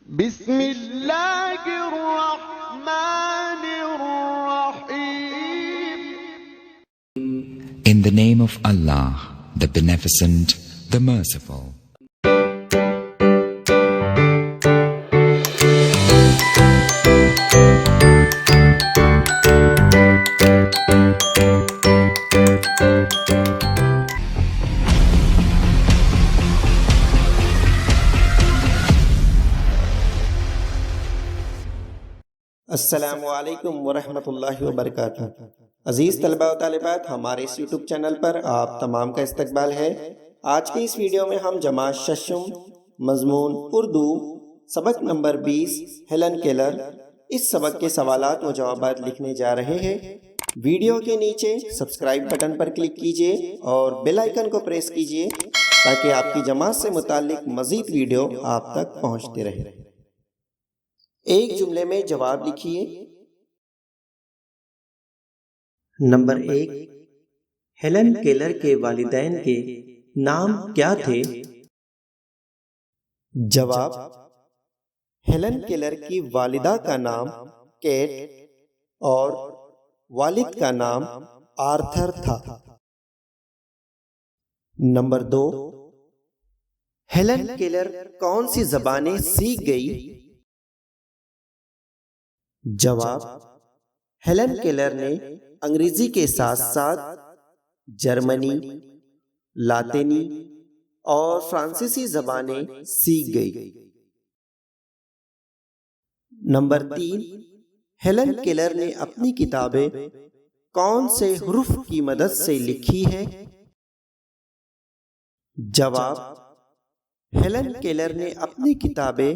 بسم اللہ الرحمن الرحیم. In the name of Allah, the Beneficent, the Merciful. السلام علیکم ورحمۃ اللہ وبرکاتہ. عزیز طلبہ و طالبات، ہمارے اس یوٹیوب چینل پر آپ تمام کا استقبال ہے. آج کی اس ویڈیو میں ہم جماعت ششم مضمون اردو سبق نمبر 20 ہیلن کیلر، اس سبق کے سوالات و جوابات لکھنے جا رہے ہیں. ویڈیو کے نیچے سبسکرائب بٹن پر کلک کیجئے اور بیل آئیکن کو پریس کیجئے تاکہ آپ کی جماعت سے متعلق مزید ویڈیو آپ تک پہنچتے رہے. ایک جملے میں جواب لکھیے. نمبر 1، ہیلن کیلر کے والدین کے نام کیا تھے؟ جواب: ہیلن کیلر کی والدہ کا نام کیٹ اور والد کا نام آرتھر تھا. نمبر 2، ہیلن کیلر کون سی زبانیں سیکھ گئی؟ جواب: ہیلن کیلر نے انگریزی کے ساتھ ساتھ جرمنی، لاطینی اور فرانسیسی زبانیں سیکھ گئی. نمبر 3، ہیلن کیلر نے اپنی کتابیں کون سے حروف کی مدد سے لکھی ہے؟ جواب: ہیلن کیلر نے اپنی کتابیں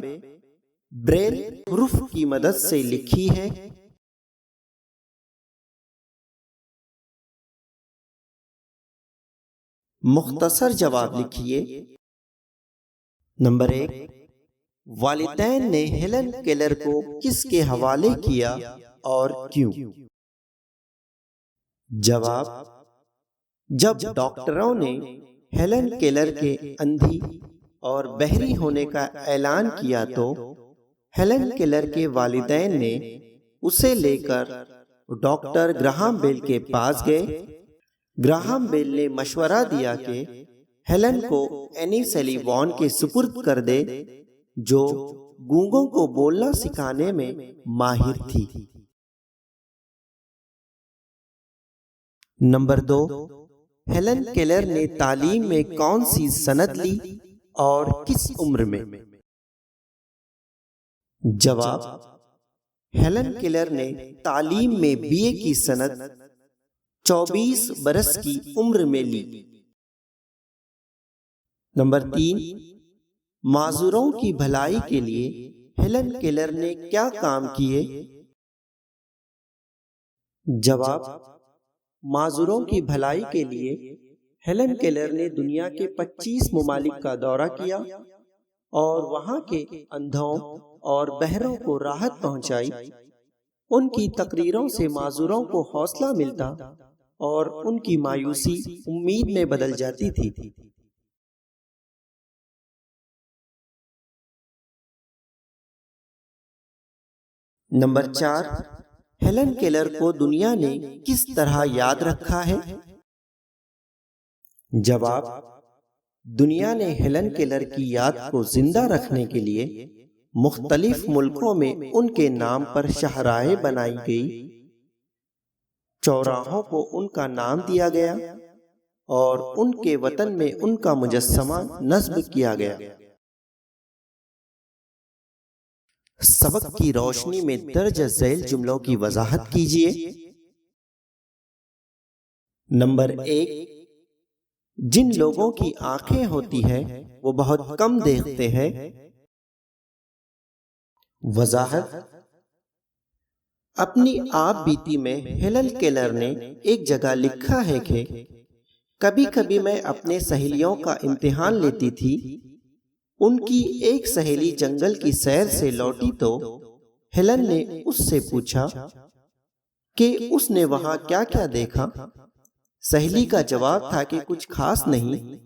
بریل حروف کی مدد سے لکھی ہے. مختصر جواب لکھیے. نمبر 1، والدین نے ہیلن کیلر کو کس کے حوالے کیا اور کیوں؟ جواب: جب ڈاکٹروں نے ہیلن کیلر کے اندھی اور بہری ہونے کا اعلان کیا تو ہیلن کیلر کے والدین نے اسے لے کر ڈاکٹر گراہم بیل کے پاس گئے. گراہم بیل نے مشورہ دیا کہ ہیلن کو اینی سیلی وان کے سپرد کر دے جو گونگوں کو بولنا سکھانے میں ماہر تھی. نمبر 2، ہیلن کیلر نے تعلیم میں کون سی سند لی اور کس عمر میں؟ جواب: ہیلن کیلر نے تعلیم میں BA کی سند 24 برس کی عمر میں لی. نمبر 3، معذوروں کی بھلائی کے لیے ہیلن کیلر نے کیا کام کیے؟ جواب: معذوروں کی بھلائی کے لیے ہیلن کیلر نے دنیا کے 25 ممالک کا دورہ کیا اور وہاں کے اندھوں اور بہروں کو راحت پہنچائی. ان کی تقریروں سے معذوروں کو حوصلہ ملتا اور ان کی مایوسی امید میں بدل جاتی تھی. نمبر 4، ہیلن کیلر کو دنیا نے کس طرح یاد رکھا ہے؟ جواب: دنیا نے ہیلن کیلر کی یاد کو زندہ رکھنے کے لیے مختلف ملکوں میں ان کے نام پر شاہراہیں بنائی گئی، چوراہوں کو ان کا نام دیا گیا اور ان کے وطن میں ان کا مجسمہ نصب کیا گیا. سبق کی روشنی میں درج ذیل جملوں کی وضاحت کیجیے. نمبر 1، جن لوگوں کی آنکھیں ہوتی ہیں وہ بہت کم دیکھتے ہیں. وضاحت: اپنی آپ بیتی میں ہیلن کیلر نے ایک جگہ لکھا ہے کہ کبھی کبھی میں اپنے سہیلیوں کا امتحان لیتی تھی. ان کی ایک سہیلی جنگل کی سیر سے لوٹی تو ہیلن نے اس سے پوچھا کہ اس نے وہاں کیا کیا دیکھا. سہیلی کا جواب تھا کہ کچھ خاص نہیں.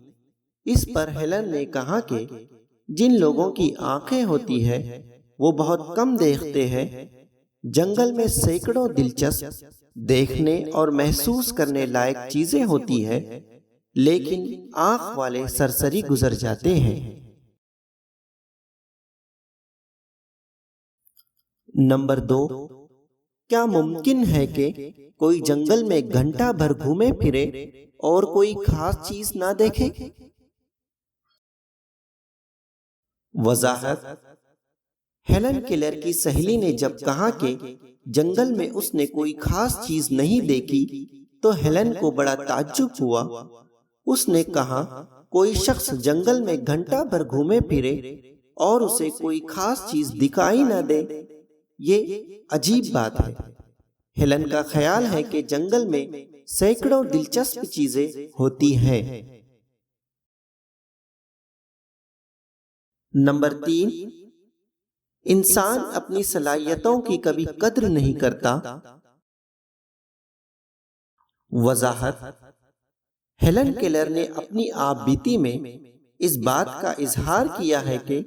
اس پر ہیلن نے کہا کہ جن لوگوں کی آنکھیں ہوتی ہے وہ بہت کم دیکھتے ہیں۔ جنگل میں سینکڑوں دلچسپ دیکھنے اور محسوس کرنے لائق چیزیں ہوتی ہیں، لیکن آنکھ والے سرسری گزر جاتے ہیں۔ نمبر 2، کیا ممکن ہے کہ کوئی جنگل میں گھنٹہ بھر گھومے پھرے اور کوئی خاص چیز نہ دیکھے؟ وضاحت: ہیلن کیلر کی سہیلی نے جب کہا کہ جنگل میں اس نے کوئی خاص چیز نہیں دیکھی تو ہیلن کو بڑا تعجب ہوا۔ اس نے کہا، کوئی شخص جنگل میں گھنٹہ بھر گھومے پھرے اور اسے کوئی خاص چیز دکھائی نہ دے، یہ عجیب بات ہے۔ ہیلن کا خیال ہے کہ جنگل میں سینکڑوں دلچسپ چیزیں ہوتی ہیں۔ نمبر 3، انسان اپنی صلاحیتوں کی کبھی قدر نہیں کرتا۔ وضاحت: ہیلن کیلر نے اپنی آپ بیتی میں اس بات کا اظہار کیا ہے کہ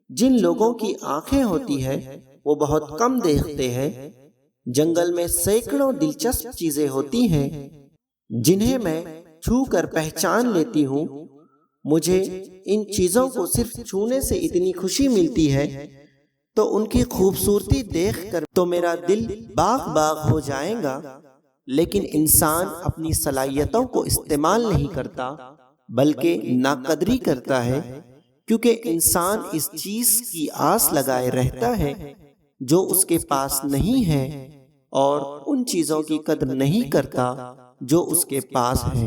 جن لوگوں کی آنکھیں ہوتی ہیں وہ بہت کم دیکھتے ہیں۔ جنگل میں سینکڑوں دلچسپ چیزیں ہوتی ہیں جنہیں میں چھو کر پہچان لیتی ہوں۔ مجھے ان چیزوں کو صرف چھونے سے اتنی خوشی ملتی ہے تو ان کی خوبصورتی دیکھ کر تو میرا دل باغ باغ ہو جائے گا۔ لیکن انسان اپنی صلاحیتوں کو استعمال نہیں کرتا بلکہ ناقدری کرتا ہے، کیونکہ انسان اس چیز کی آس لگائے رہتا ہے جو اس کے پاس نہیں ہے، اور ان چیزوں کی قدر نہیں کرتا جو اس کے پاس ہے۔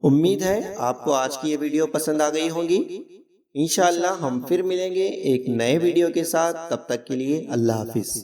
امید ہے آپ کو آج کی یہ ویڈیو پسند آ گئی ہوگی۔ انشاءاللہ ہم پھر ملیں گے ایک نئے ویڈیو کے ساتھ، تب تک کے لیے اللہ حافظ۔